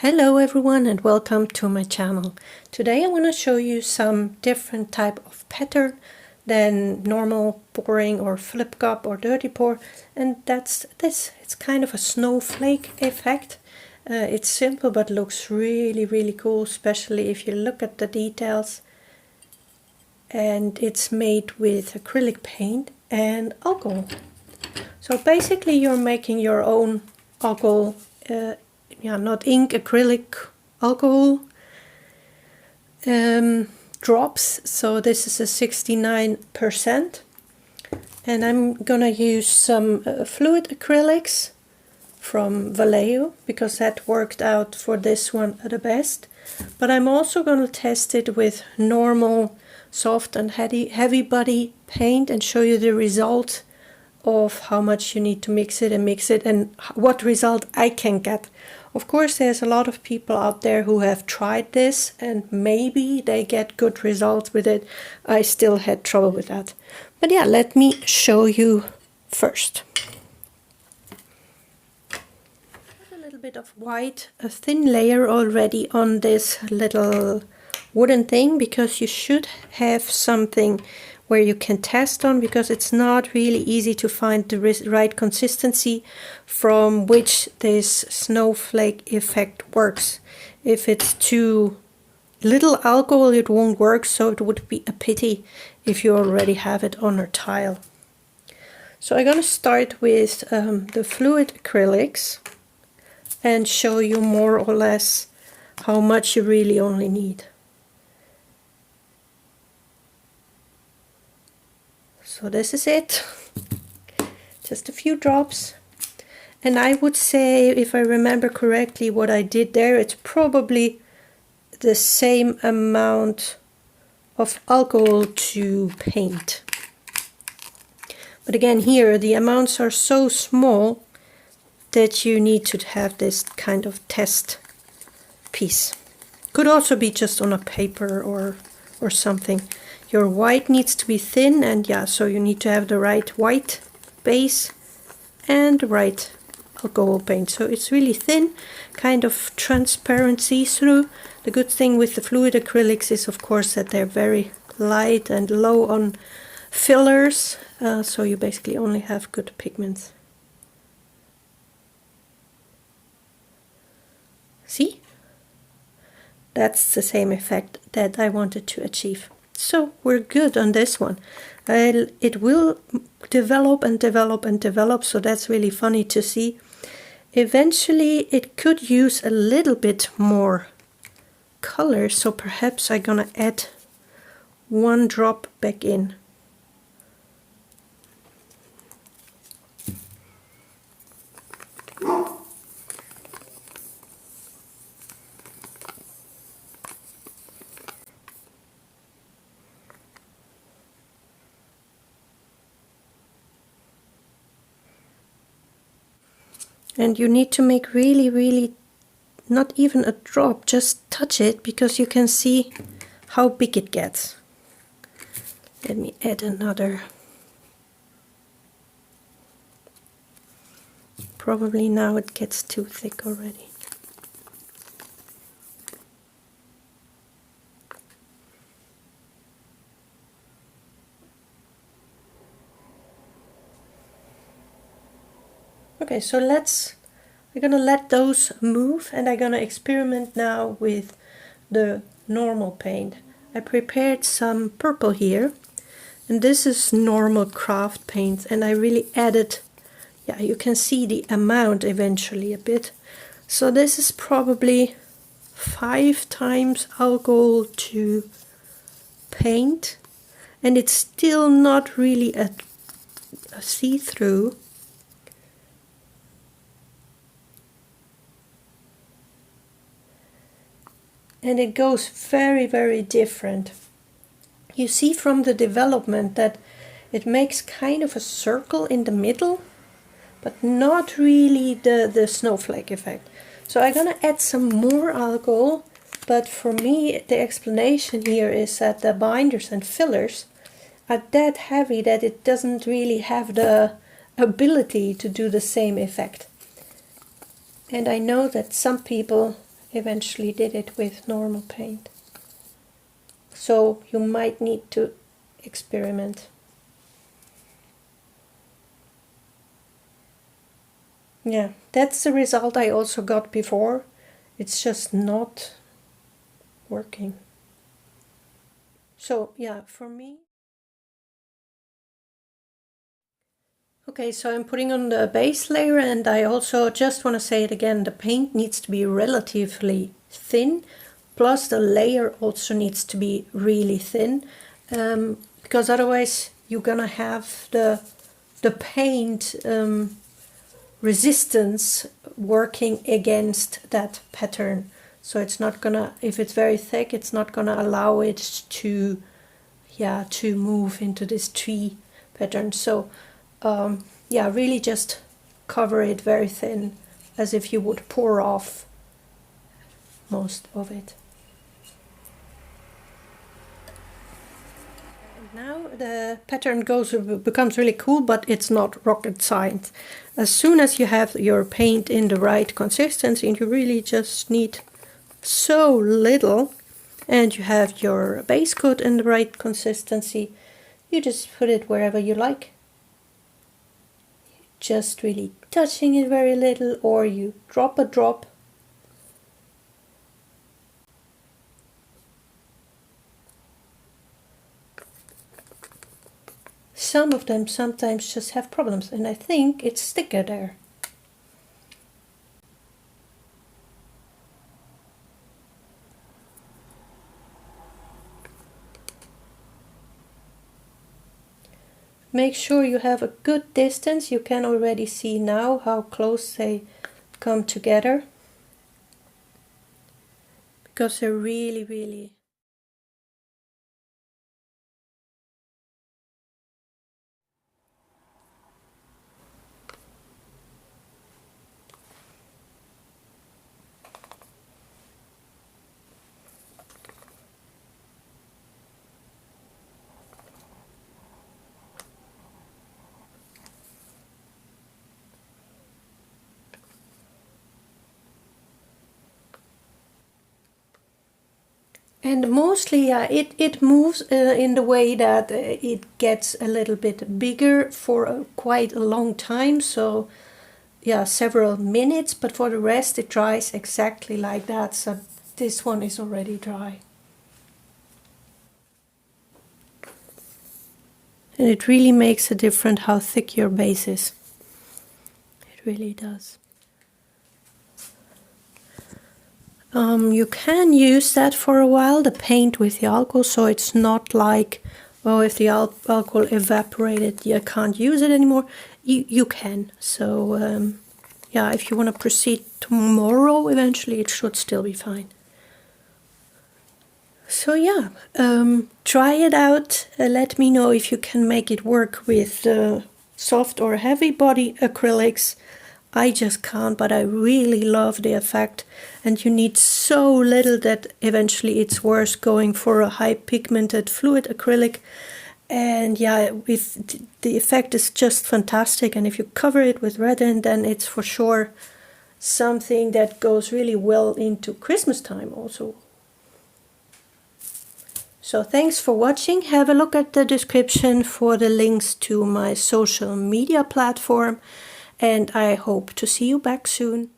Hello everyone and welcome to my channel. Today I want to show you some different type of pattern than normal pouring or flip cup or dirty pour, and that's this. It's kind of a snowflake effect. It's simple but looks really cool, especially if you look at the details. And it's made with acrylic paint and alcohol. So basically you're making your own alcohol, not ink, acrylic, alcohol drops. So this is a 69%, and I'm gonna use some fluid acrylics from Vallejo because that worked out for this one the best. But I'm also gonna test it with normal soft and heavy body paint and show you the result of how much you need to mix it and what result I can get. Of course, there's a lot of people out there who have tried this and maybe they get good results with it. I still had trouble with that. But yeah, let me show you first. A little bit of white, a thin layer already on this little wooden thing, because you should have something where you can test on, because it's not really easy to find the right consistency from which this snowflake effect works. If it's too little alcohol, it won't work, so it would be a pity if you already have it on a tile. So I'm gonna start with the fluid acrylics and show you more or less how much you really only need. So this is it, just a few drops. And I would say, if I remember correctly what I did there, it's probably the same amount of alcohol to paint. But again, here the amounts are so small that you need to have this kind of test piece. Could also be just on a paper or something. Your white needs to be thin, and yeah, so you need to have the right white base and the right alcohol paint. So it's really thin, kind of transparent see-through. The good thing with the fluid acrylics is, of course, that they're very light and low on fillers, so you basically only have good pigments. See? That's the same effect that I wanted to achieve. So we're good on this one. It will develop and develop and develop, so that's really funny to see. Eventually it could use a little bit more color, so perhaps I'm gonna add one drop back in. And you need to make really, not even a drop, just touch it, because you can see how big it gets. Let me add another. Probably now it gets too thick already. Okay, so we're gonna let those move, and I'm gonna experiment now with the normal paint. I prepared some purple here, and this is normal craft paint, and I really added, yeah, you can see the amount eventually a bit. So this is probably 5 times alcohol to paint, and it's still not really a see-through. And it goes very different. You see from the development that it makes kind of a circle in the middle, but not really the snowflake effect. So I'm gonna add some more alcohol, but for me the explanation here is that the binders and fillers are that heavy that it doesn't really have the ability to do the same effect. And I know that some people eventually did it with normal paint. So you might need to experiment. Yeah, that's the result I also got before. It's just not working. So yeah, for me. Okay, so I'm putting on the base layer, and I also just want to say it again, the paint needs to be relatively thin, plus the layer also needs to be really thin, because otherwise you're gonna have the paint resistance working against that pattern. So it's not gonna, if it's very thick, it's not gonna allow it to, yeah, to move into this tree pattern. So yeah, really just cover it very thin, as if you would pour off most of it. And now the pattern becomes really cool, but it's not rocket science. As soon as you have your paint in the right consistency, and you really just need so little, and you have your base coat in the right consistency, you just put it wherever you like. Just really touching it very little, or you drop a drop. Some of them sometimes just have problems, and I think it's thicker there. Make sure you have a good distance. You can already see now how close they come together, because they're really and mostly, yeah, it moves in the way that it gets a little bit bigger for quite a long time, so yeah, several minutes, but for the rest it dries exactly like that. So this one is already dry. And it really makes a difference how thick your base is. It really does. You can use that for a while, the paint with the alcohol, so it's not like, oh, if the alcohol evaporated, you can't use it anymore. You can. So yeah, if you want to proceed tomorrow, eventually it should still be fine. So yeah, try it out. Let me know if you can make it work with soft or heavy body acrylics. I just can't, but I really love the effect, and you need so little that eventually it's worth going for a high pigmented fluid acrylic. And yeah, if the effect is just fantastic, and if you cover it with resin, then it's for sure something that goes really well into Christmas time also. So thanks for watching. Have a look at the description for the links to my social media platform, and I hope to see you back soon.